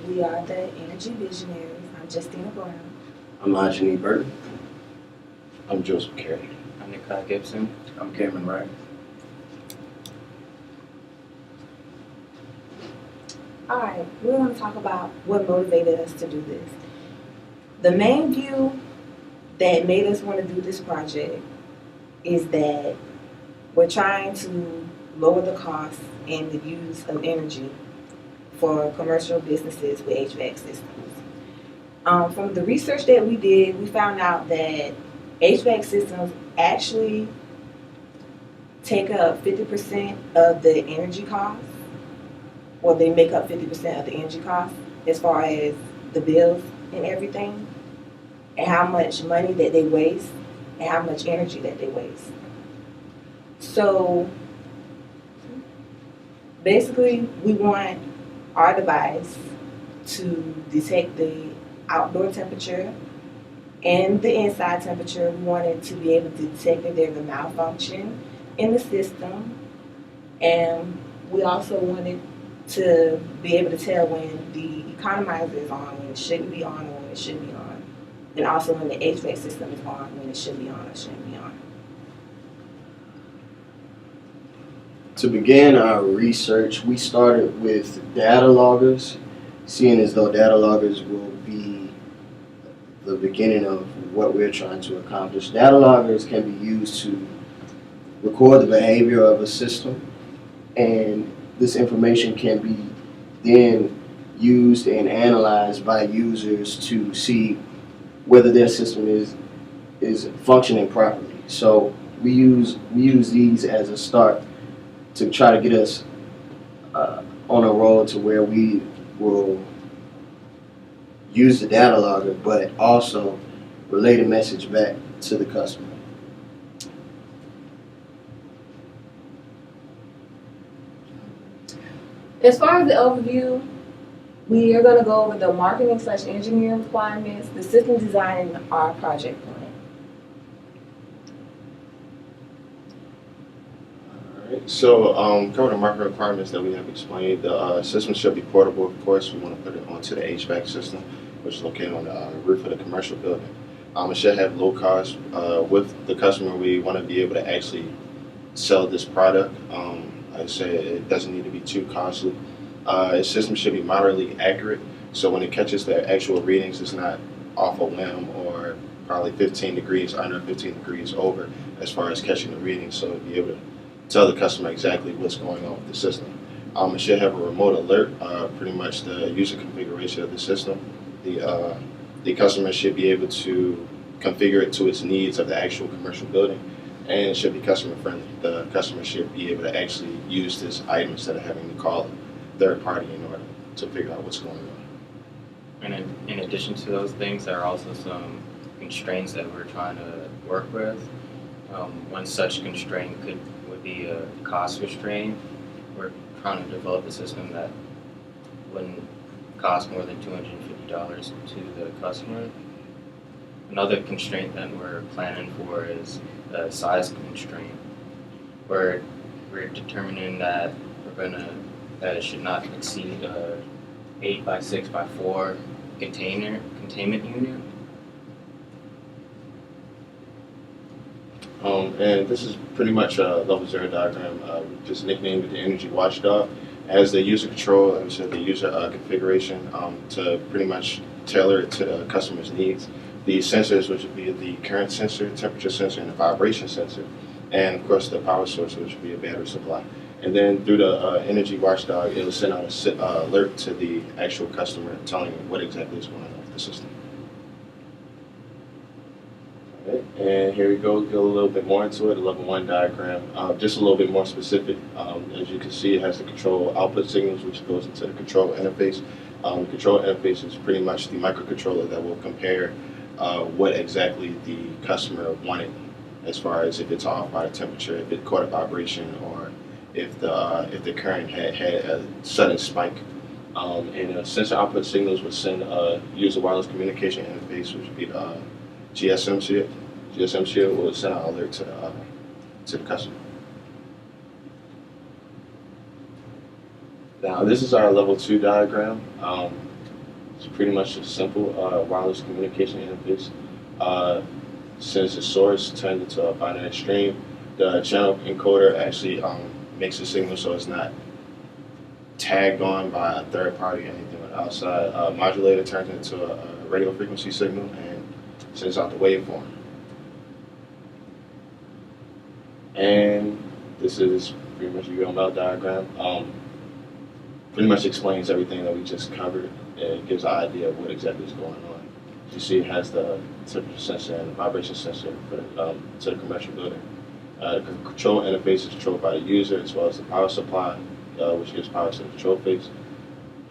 We are the Energy Visionaries. I'm Justina Brown. I'm Ajani Burton. I'm Joseph Carey. I'm Nikai Gibson. I'm Cameron Wright. All right, we want to talk about what motivated us to do this. The main view that made us want to do this project is that we're trying to lower the cost and the use of energy for commercial businesses with HVAC systems. From the research that we did, we found out that HVAC systems actually take up 50% of the energy costs, or they make up 50% of the energy costs as far as the bills and everything, and how much money that they waste and how much energy that they waste. So basically, we want our device to detect the outdoor temperature and the inside temperature. We want it to be able to detect if there's a malfunction in the system, and we also want it to be able to tell when the economizer is on, when it shouldn't be on, or when it should be on, and also when the HVAC system is on, when it should be on or shouldn't be on. To begin our research, we started with data loggers, seeing as though data loggers will be the beginning of what we're trying to accomplish. Data loggers can be used to record the behavior of a system, and this information can be then used and analyzed by users to see whether their system is functioning properly. So we use these as a start to try to get us on a road to where we will use the data logger, but also relay the message back to the customer. As far as the overview, we are going to go over the marketing/engineering requirements, the system design, and our project plan. So, cover the market requirements that we have explained. The system should be portable, of course. We want to put it onto the HVAC system, which is located on the roof of the commercial building. It should have low cost. With the customer, we want to be able to actually sell this product. Like I said, it doesn't need to be too costly. Its system should be moderately accurate, so when it catches the actual readings, it's not off a whim or probably 15 degrees under, 15 degrees over as far as catching the readings, so be able to tell the customer exactly what's going on with the system. It should have a remote alert, pretty much the user configuration of the system. The customer should be able to configure it to its needs of the actual commercial building, and it should be customer friendly. The customer should be able to actually use this item instead of having to call a third party in order to figure out what's going on. And in addition to those things, there are also some constraints that we're trying to work with. One such constraint would be a cost restraint. We're trying to develop a system that wouldn't cost more than $250 to the customer. Another constraint that we're planning for is a size constraint, where we're determining that that it should not exceed a 8 by 6 by 4 containment unit. And this is pretty much a level 0 diagram, just nicknamed the Energy Watchdog. As the user control, like I said, the user configuration to pretty much tailor it to the customer's needs. The sensors, which would be the current sensor, temperature sensor, and the vibration sensor, and of course the power source, which would be a battery supply. And then through the Energy Watchdog, it will send out an alert to the actual customer telling them what exactly is going on with the system. All right, and here we go a little bit more into it, a level 1 diagram, just a little bit more specific. As you can see, it has the control output signals, which goes into the control interface. The control interface is pretty much the microcontroller that will compare what exactly the customer wanted, as far as if it's off by the temperature, if it caught a vibration, or if the current had a sudden spike. And sensor output signals would send user wireless communication interface, which would be the GSM shield. GSM shield will send an alert to the customer. Now this is our level 2 diagram. It's pretty much a simple wireless communication interface. Since the source turned into a binary stream, the channel encoder actually makes the signal so it's not tagged on by a third party or anything on the outside. Modulator turns it into a radio frequency signal and sends out the waveform. And this is pretty much a UML diagram. Pretty much explains everything that we just covered and gives an idea of what exactly is going on. You see it has the temperature sensor and the vibration sensor for to the commercial building. The control interface is controlled by the user as well as the power supply, which gives power to the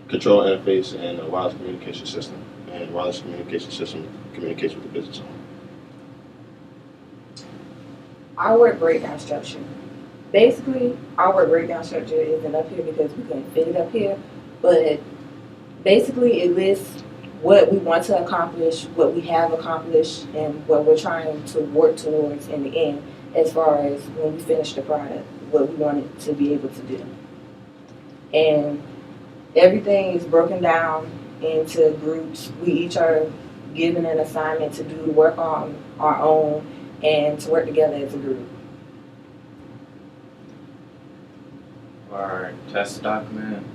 control interface and a wireless communication system. And the wireless communication system communicates with the business owner. Our work breakdown structure. Basically, our work breakdown structure isn't up here because we couldn't fit it up here, but basically it lists what we want to accomplish, what we have accomplished, and what we're trying to work towards in the end as far as when we finish the product, what we want it to be able to do. And everything is broken down into groups. We each are given an assignment to do the work on our own and to work together as a group. For our test document,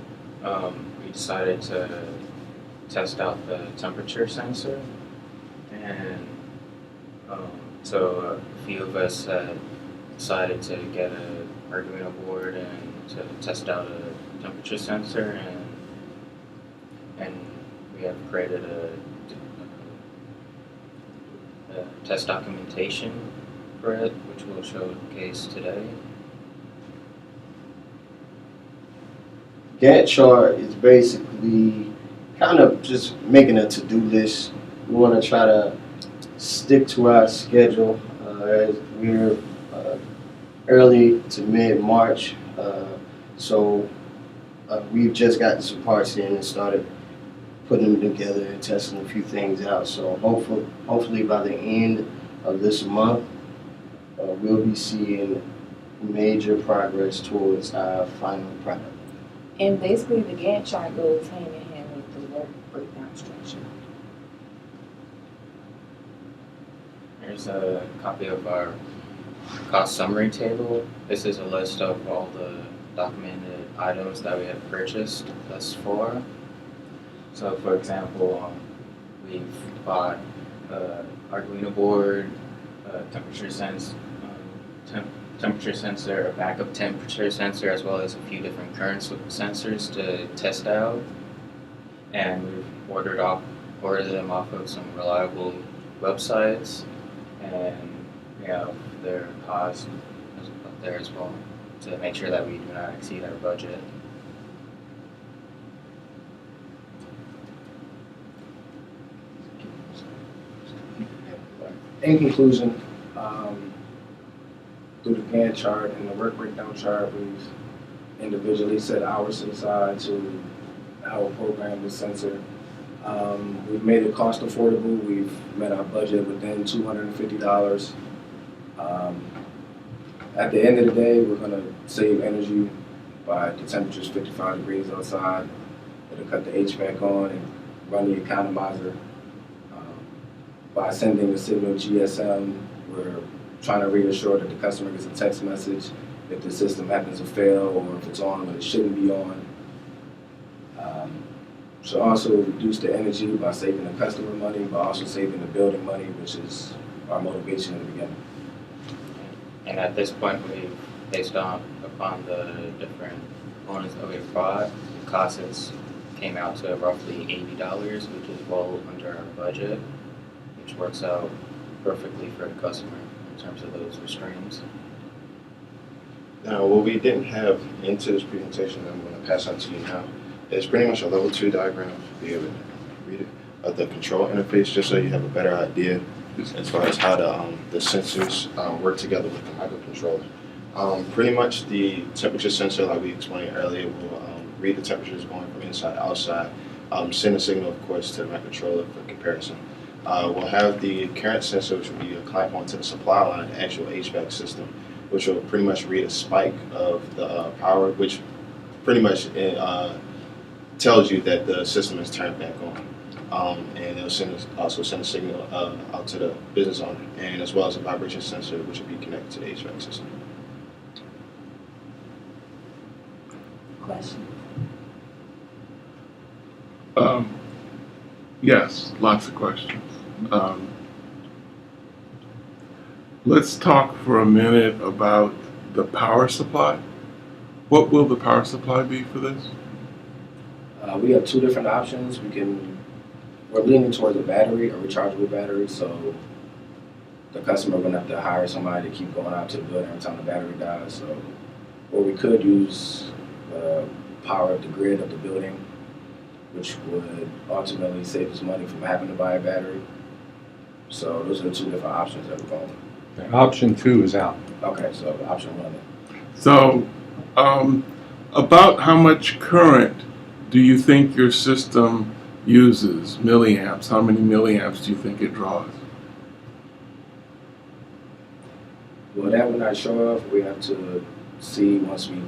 we decided to test out the temperature sensor, and so a few of us had decided to get an Arduino board and to test out a temperature sensor, and we have created a test documentation for it, which we'll showcase today. Gantt chart is basically kind of just making a to-do list. We want to try to stick to our schedule as we're early to mid-March. So we've just gotten some parts in and started putting them together and testing a few things out. So hopefully by the end of this month, we'll be seeing major progress towards our final product. And basically the Gantt chart goes hand in hand with the work breakdown structure. Here's a copy of our cost summary table. This is a list of all the documented items that we have purchased thus far. So for example, we've bought Arduino board, temperature sensor, a backup temperature sensor, as well as a few different current sensors to test out. And we've ordered them off of some reliable websites, and we have their cost up there as well to make sure that we do not exceed our budget. In conclusion, through the Gantt chart and the work breakdown chart, we've individually set hours aside to our program the sensor. We've made it cost affordable. We've met our budget within $250. At the end of the day, we're going to save energy by the temperature's 55 degrees outside. It'll cut the HVAC on and run the economizer. By sending the signal GSM, we're trying to reassure that the customer gets a text message if the system happens to fail or if it's on when it shouldn't be on. So also reduce the energy by saving the customer money, but also saving the building money, which is our motivation in the beginning. And at this point, based upon the different components that we've bought, the costs came out to roughly $80, which is well under our budget, which works out perfectly for the customer in terms of those restraints. Now, what we didn't have into this presentation that I'm going to pass on to you now is pretty much a level 2 diagram, if you'll be able to read it, of the control interface, just so you have a better idea as far as how the sensors work together with the microcontroller. Pretty much the temperature sensor, like we explained earlier, will read the temperatures going from inside to outside, send a signal, of course, to the microcontroller for comparison. We'll have the current sensor, which will be a clamp onto the supply line, the actual HVAC system, which will pretty much read a spike of the power, which pretty much tells you that the system is turned back on. and they'll also send a signal out to the business owner, and as well as a vibration sensor, which will be connected to the HVAC system. Question? Yes, lots of questions. Let's talk for a minute about the power supply. What will the power supply be for this? We have two different options. We're leaning towards a battery, a rechargeable battery, so the customer will have to hire somebody to keep going out to the building every time the battery dies. So, or we could use power of the grid of the building, which would ultimately save us money from having to buy a battery. So those are the two different options that we're going with. Option 2 is out. Okay, so option one then. So, about how much current do you think your system uses, milliamps? How many milliamps do you think it draws? Well, that we're not sure of. We have to see once we,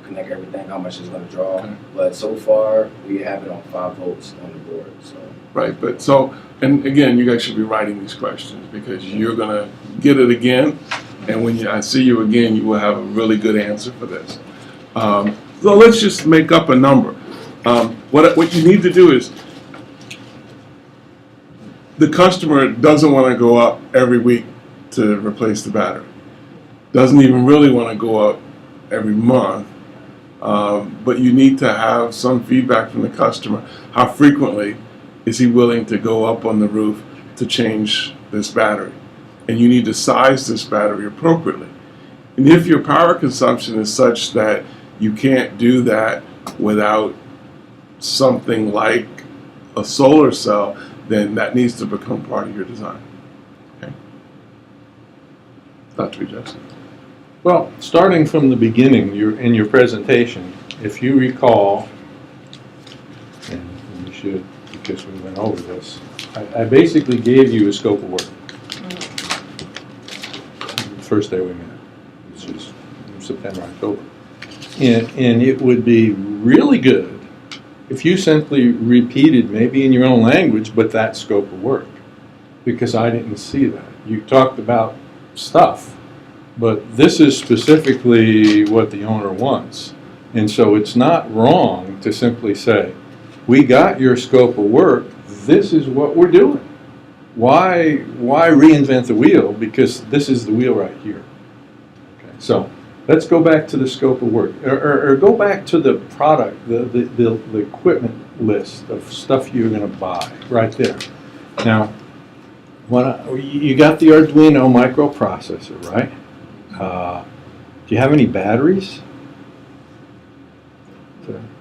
connect everything, how much it's going to draw. Okay. But so far, we have it on 5 volts on the board. So Right, but so, and again, you guys should be writing these questions because you're gonna get it again, and when I see you again, you will have a really good answer for this. So let's just make up a number. What you need to do is, the customer doesn't want to go up every week to replace the battery. Doesn't even really want to go up every month. But you need to have some feedback from the customer. How frequently is he willing to go up on the roof to change this battery? And you need to size this battery appropriately. And if your power consumption is such that you can't do that without something like a solar cell, then that needs to become part of your design. Okay? Dr. Jackson. Well, starting from the beginning, in your presentation, if you recall, and we should, because we went over this, I basically gave you a scope of work. The first day we met, which is September, October. And it would be really good if you simply repeated, maybe in your own language, but that scope of work, because I didn't see that. You talked about stuff, but this is specifically what the owner wants. And so it's not wrong to simply say, we got your scope of work, this is what we're doing. Why reinvent the wheel? Because this is the wheel right here. Okay, so let's go back to the scope of work, or go back to the product, the equipment list of stuff you're going to buy right there. Now, you got the Arduino microprocessor, right? Do you have any batteries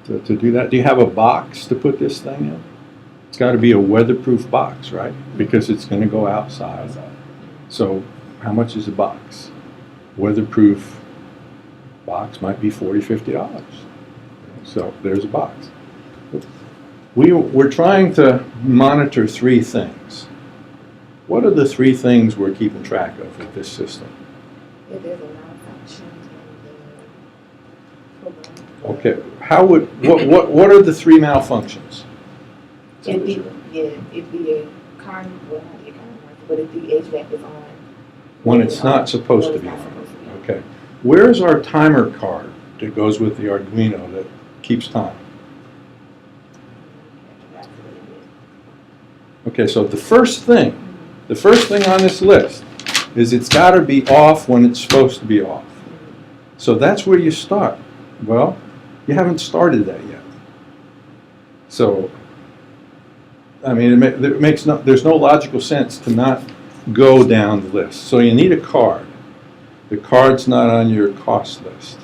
to do that? Do you have a box to put this thing in? It's got to be a weatherproof box, right? Because it's going to go outside. So how much is a box? Weatherproof box might be $40, $50. So there's a box. We're trying to monitor 3 things. What are the 3 things we're keeping track of with this system? If there's a malfunction in the program. Okay, what are the 3 malfunctions? It'd be a current, well, not a current, but if the HVAC is on. When it's not supposed to be When it's on. not supposed to be on. Okay. Where's our timer card that goes with the Arduino that keeps time? That's what it is. Okay, so the first thing on this list is it's got to be off when it's supposed to be off. So that's where you start. Well, you haven't started that yet. So, I mean, there's no logical sense to not go down the list. So you need a card. The card's not on your cost list.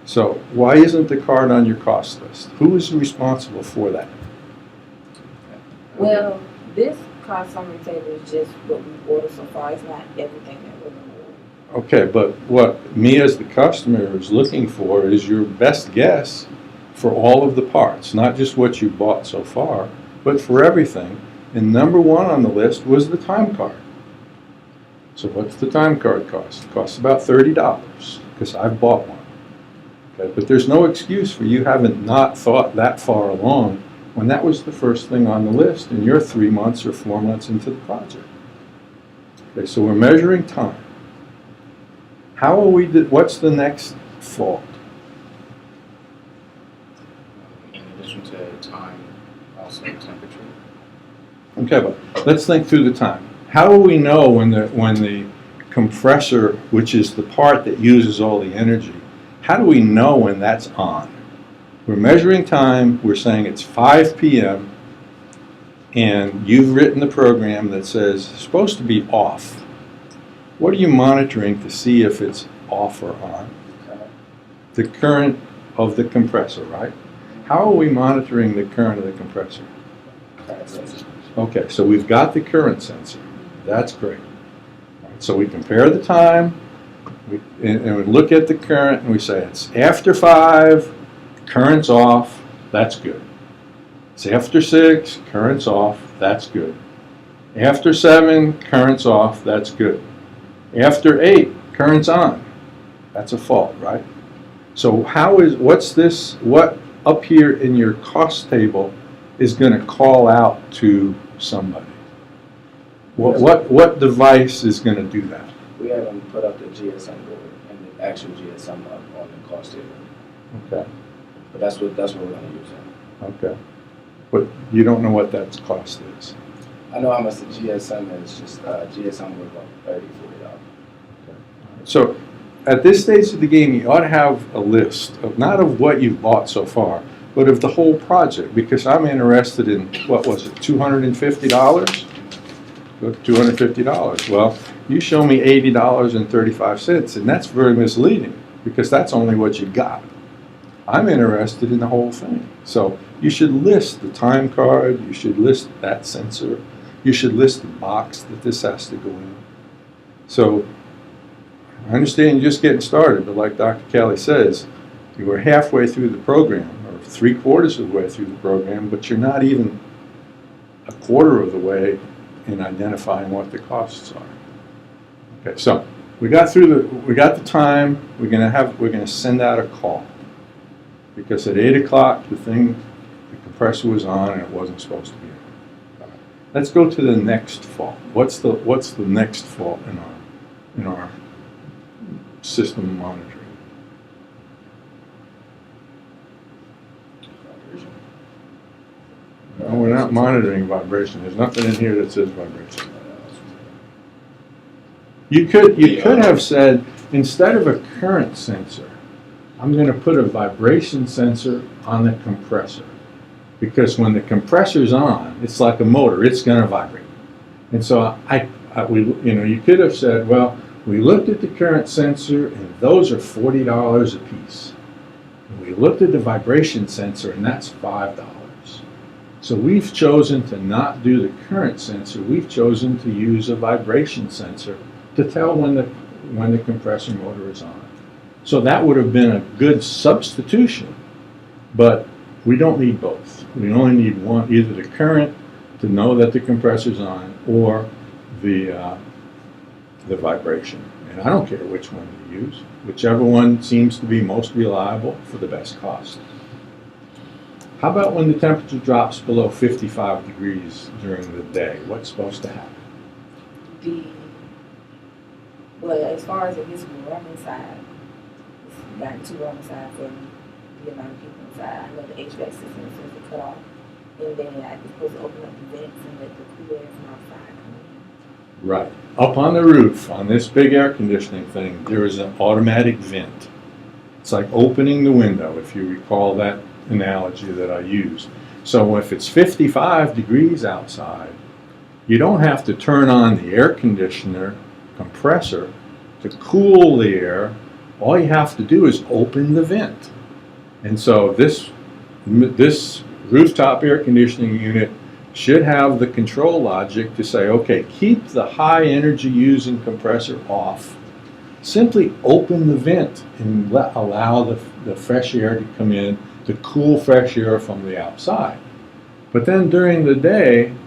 So why isn't the card on your cost list? Who is responsible for that? Well, this cost summary table is just what we've ordered so far. It's not everything that we're going to order. Okay, but what me as the customer is looking for is your best guess for all of the parts, not just what you bought so far, but for everything. And number 1 on the list was the time card. So what's the time card cost? It costs about $30, because I've bought one. Okay, but there's no excuse for you having not thought that far along when that was the first thing on the list and you're 3 months or 4 months into the project. Okay, so we're measuring time. How are we, what's the next fault? In addition to time, also temperature. Okay, but let's think through the time. How do we know when the compressor, which is the part that uses all the energy, how do we know when that's on? We're measuring time, we're saying it's 5 p.m., and you've written the program that says it's supposed to be off. What are you monitoring to see if it's off or on? The current of the compressor, right? How are we monitoring the current of the compressor? Okay, so we've got the current sensor. That's great. So we compare the time, and we look at the current, and we say it's after 5, current's off, that's good. It's after 6, current's off, that's good. After 7, current's off, that's good. After 8, current's on. That's a fault, right? So what up here in your cost table is going to call out to somebody? What device is going to do that? We haven't put up the GSM board and the actual GSM up on the cost table. Okay, But that's what we're gonna use it. okay. But you don't know what that cost is. I know how much the GSM is, just GSM was about $30, $40. So at this stage of the game, you ought to have a list of not of what you've bought so far, but of the whole project, because I'm interested in, what was it, $250? $250. Well, you show me $80.35, and that's very misleading, because that's only what you got. I'm interested in the whole thing. So you should list the time card, you should list that sensor, you should list the box that this has to go in. So I understand you're just getting started, but like Dr. Kelly says, you were halfway through the program, or 3/4 of the way through the program, but you're not even a quarter of the way in identifying what the costs are. Okay, so we got the time. We're gonna send out a call, because at 8 o'clock the compressor was on and it wasn't supposed to be on. Let's go to the next fault. What's the next fault in our system monitoring? No, we're not monitoring vibration. There's nothing in here that says vibration. You could have said, instead of a current sensor, I'm going to put a vibration sensor on the compressor. Because when the compressor's on, it's like a motor, it's going to vibrate. And so you could have said, well, we looked at the current sensor and those are $40 a piece. And we looked at the vibration sensor and that's $5. So we've chosen to not do the current sensor, we've chosen to use a vibration sensor to tell when the compressor motor is on. So that would have been a good substitution, but we don't need both. We only need one, either the current to know that the compressor's on, or the vibration. And I don't care which one you use, whichever one seems to be most reliable for the best cost. How about when the temperature drops below 55 degrees during the day? What's supposed to happen? Well, as far as it gets warm inside, it's gotten too warm inside for the amount of people inside. I know the HVAC system is supposed to cut off, and then I'm supposed to open up the vents and let the cool air from outside come in. Right. Up on the roof, on this big air conditioning thing, there is an automatic vent. It's like opening the window, if you recall that analogy that I used. So if it's 55 degrees outside, you don't have to turn on the air conditioner compressor to cool the air. All you have to do is open the vent. And so this rooftop air conditioning unit should have the control logic to say, okay, keep the high energy using compressor off. Simply open the vent and allow the fresh air to come in, to cool fresh air from the outside. But then during the day,